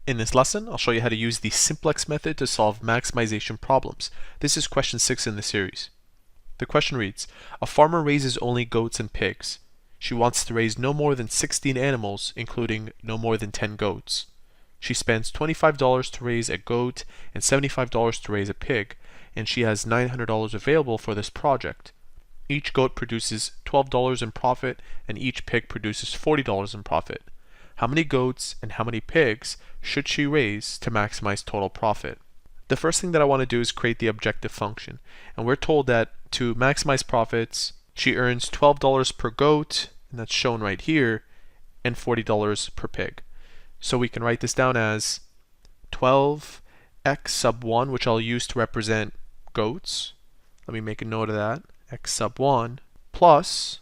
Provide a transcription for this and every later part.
In this lesson, I'll show you how to use the Simplex method to solve maximization problems. This is question 6 in the series. The question reads, a farmer raises only goats and pigs. She wants to raise no more than 16 animals, including no more than 10 goats. She spends $25 to raise a goat and $75 to raise a pig, and she has $900 available for this project. Each goat produces $12 in profit, and each pig produces $40 in profit. How many goats and how many pigs should she raise to maximize total profit? The first thing that I want to do is create the objective function. And we're told that to maximize profits, she earns $12 per goat, and that's shown right here, and $40 per pig. So we can write this down as 12 x sub 1, which I'll use to represent goats. Let me make a note of that. X sub 1 plus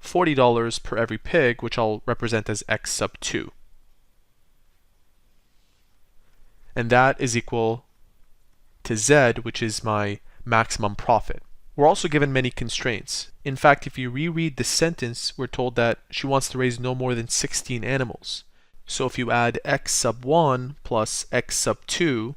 $40 per every pig, which I'll represent as x sub 2. And that is equal to z, which is my maximum profit. We're also given many constraints. In fact, if you reread the sentence, we're told that she wants to raise no more than 16 animals. So if you add x sub 1 plus x sub 2,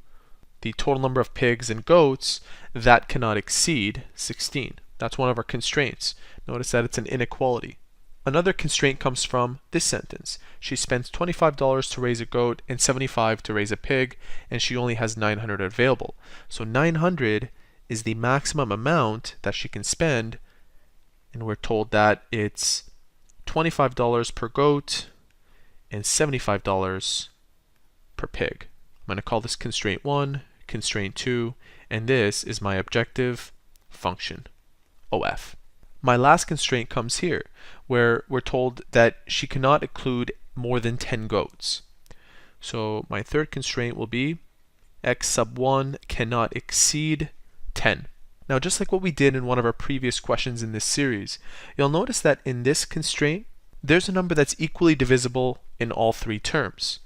the total number of pigs and goats, that cannot exceed 16. That's one of our constraints. Notice that it's an inequality. Another constraint comes from this sentence. She spends $25 to raise a goat and $75 to raise a pig, and she only has $900 available. So $900 is the maximum amount that she can spend, and we're told that it's $25 per goat and $75 per pig. I'm going to call this constraint 1, constraint 2, and this is my objective function, OF. My last constraint comes here, where we're told that she cannot include more than 10 goats. So my third constraint will be x sub 1 cannot exceed 10. Now, just like what we did in one of our previous questions in this series, you'll notice that in this constraint, there's a number that's equally divisible in all three terms.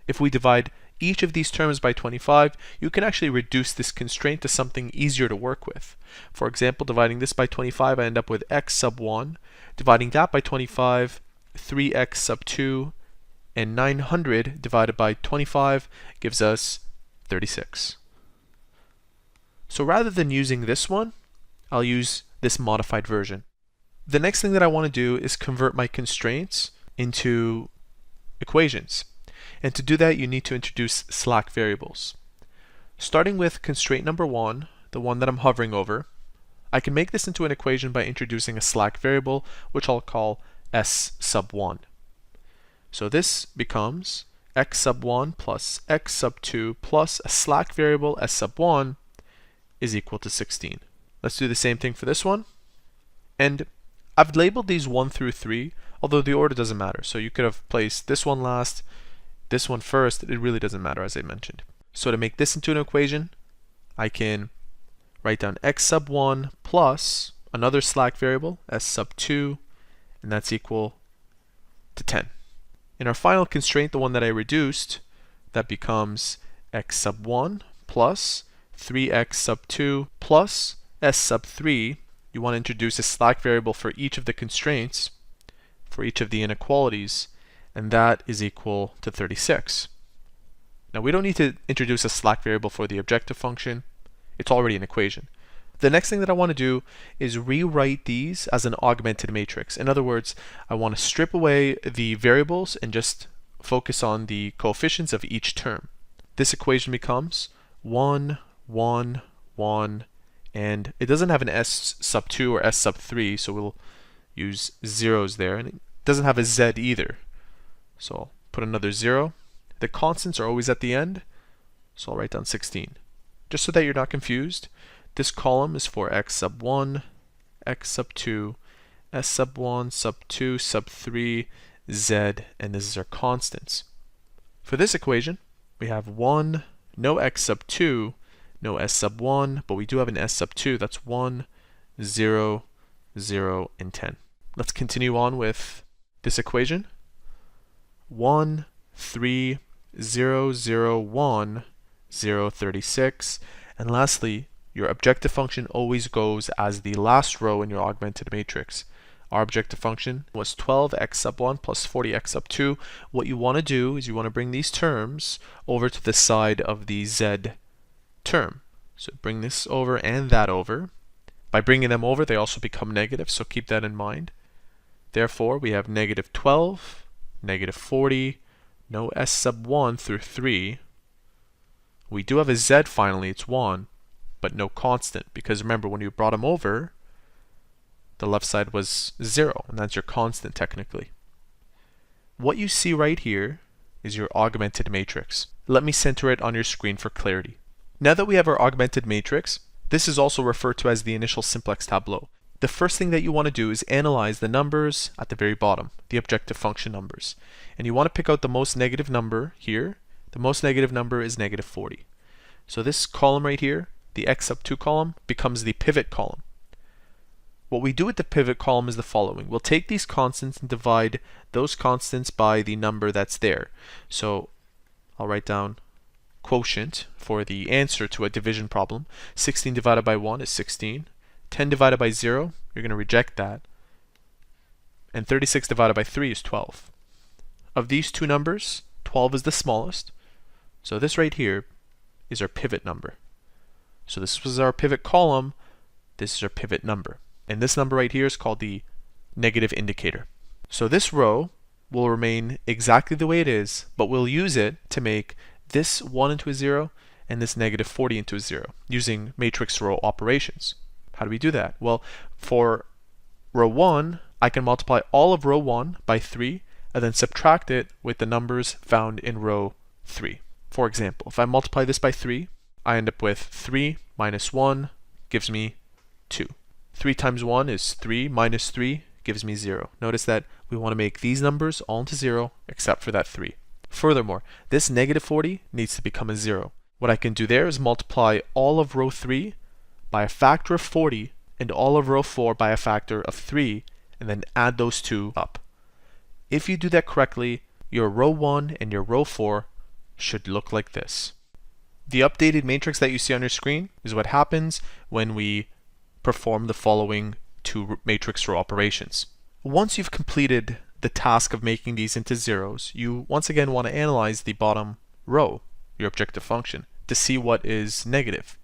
If we divide each of these terms by 25, you can actually reduce this constraint to something easier to work with. For example, dividing this by 25, I end up with x sub 1. Dividing that by 25, 3x sub 2, and 900 divided by 25 gives us 36. So rather than using this one, I'll use this modified version. The next thing that I want to do is convert my constraints into equations. And to do that, you need to introduce slack variables. Starting with constraint number 1, the one that I'm hovering over, I can make this into an equation by introducing a slack variable, which I'll call s sub 1. So this becomes x sub 1 plus x sub 2 plus a slack variable s sub 1 is equal to 16. Let's do the same thing for this one. And I've labeled these 1 through 3, although the order doesn't matter. So you could have placed this one last, this one first. It really doesn't matter, as I mentioned. So to make this into an equation, I can write down x sub 1 plus another slack variable, s sub 2, and that's equal to 10. In our final constraint, the one that I reduced, that becomes x sub 1 plus 3x sub 2 plus s sub 3. You want to introduce a slack variable for each of the constraints, for each of the inequalities, and that is equal to 36. Now we don't need to introduce a slack variable for the objective function. It's already an equation. The next thing that I want to do is rewrite these as an augmented matrix. In other words, I want to strip away the variables and just focus on the coefficients of each term. This equation becomes 1, 1, 1, and it doesn't have an s sub 2 or s sub 3, so we'll use zeros there, and it doesn't have a z either. So I'll put another 0. The constants are always at the end, so I'll write down 16. Just so that you're not confused, this column is for x sub 1, x sub 2, s sub 1, sub 2, sub 3, z, and this is our constants. For this equation, we have 1, no x sub 2, no s sub 1, but we do have an s sub 2. That's 1, 0, 0, and 10. Let's continue on with this equation. 1, 3, 0, 0, 1, 0, 36. And lastly, your objective function always goes as the last row in your augmented matrix. Our objective function was 12x sub 1 plus 40x sub 2. What you want to do is you want to bring these terms over to the side of the z term. So bring this over and that over. By bringing them over, they also become negative, so keep that in mind. Therefore, we have negative 12, negative 40, no s sub 1 through 3. We do have a z finally, it's 1, but no constant, because remember, when you brought them over, the left side was 0, and that's your constant technically. What you see right here is your augmented matrix. Let me center it on your screen for clarity. Now that we have our augmented matrix, this is also referred to as the initial simplex tableau. The first thing that you want to do is analyze the numbers at the very bottom, the objective function numbers. And you want to pick out the most negative number here. The most negative number is negative 40. So this column right here, the x sub 2 column, becomes the pivot column. What we do with the pivot column is the following. We'll take these constants and divide those constants by the number that's there. So I'll write down quotient for the answer to a division problem. 16 divided by 1 is 16. 10 divided by 0, you're going to reject that. And 36 divided by 3 is 12. Of these two numbers, 12 is the smallest. So this right here is our pivot number. So this was our pivot column. This is our pivot number. And this number right here is called the negative indicator. So this row will remain exactly the way it is, but we'll use it to make this 1 into a 0 and this negative 40 into a 0 using matrix row operations. How do we do that? Well, for row 1, I can multiply all of row 1 by 3 and then subtract it with the numbers found in row 3. For example, if I multiply this by 3, I end up with 3 minus 1 gives me 2. 3 times 1 is 3 minus 3 gives me 0. Notice that we want to make these numbers all into 0 except for that 3. Furthermore, this negative 40 needs to become a 0. What I can do there is multiply all of row 3 by a factor of 40 and all of row 4 by a factor of 3 and then add those two up. If you do that correctly, your row 1 and your row 4 should look like this. The updated matrix that you see on your screen is what happens when we perform the following two matrix row operations. Once you've completed the task of making these into zeros, you once again want to analyze the bottom row, your objective function, to see what is negative.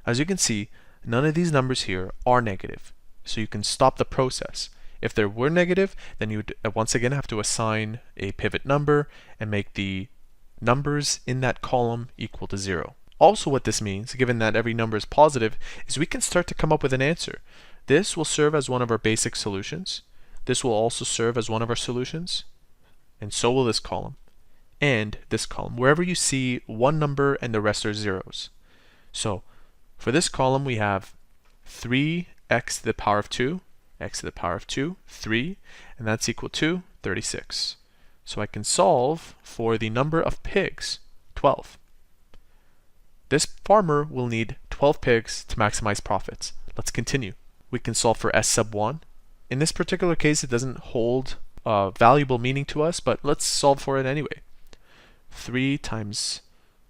As you can see, none of these numbers here are negative, so you can stop the process. If there were negative, then you would once again have to assign a pivot number and make the numbers in that column equal to 0. Also, what this means, given that every number is positive, is we can start to come up with an answer. This will serve as one of our basic solutions. This will also serve as one of our solutions. And so will this column. And this column, wherever you see one number and the rest are zeros. So, for this column we have 3x to the power of 2, x to the power of 2, 3, and that's equal to 36. So I can solve for the number of pigs, 12. This farmer will need 12 pigs to maximize profits. Let's continue. We can solve for s sub 1. In this particular case, it doesn't hold valuable meaning to us, but let's solve for it anyway. 3 times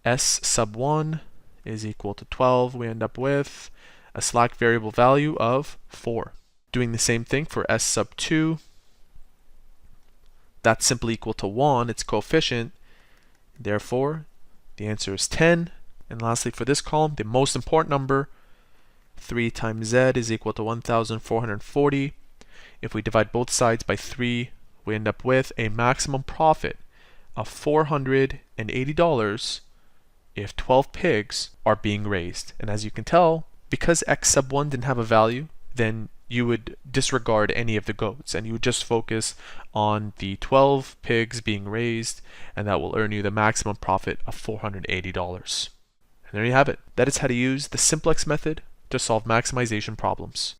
s sub 1 is equal to 12. We end up with a slack variable value of 4. Doing the same thing for s sub 2. That's simply equal to 1, its coefficient. Therefore, the answer is 10. And lastly, for this column, the most important number, 3 times z is equal to 1,440. If we divide both sides by 3, we end up with a maximum profit of $480 if 12 pigs are being raised. And as you can tell, because x sub 1 didn't have a value, then you would disregard any of the goats and you would just focus on the 12 pigs being raised, and that will earn you the maximum profit of $480. And there you have it. That is how to use the simplex method to solve maximization problems.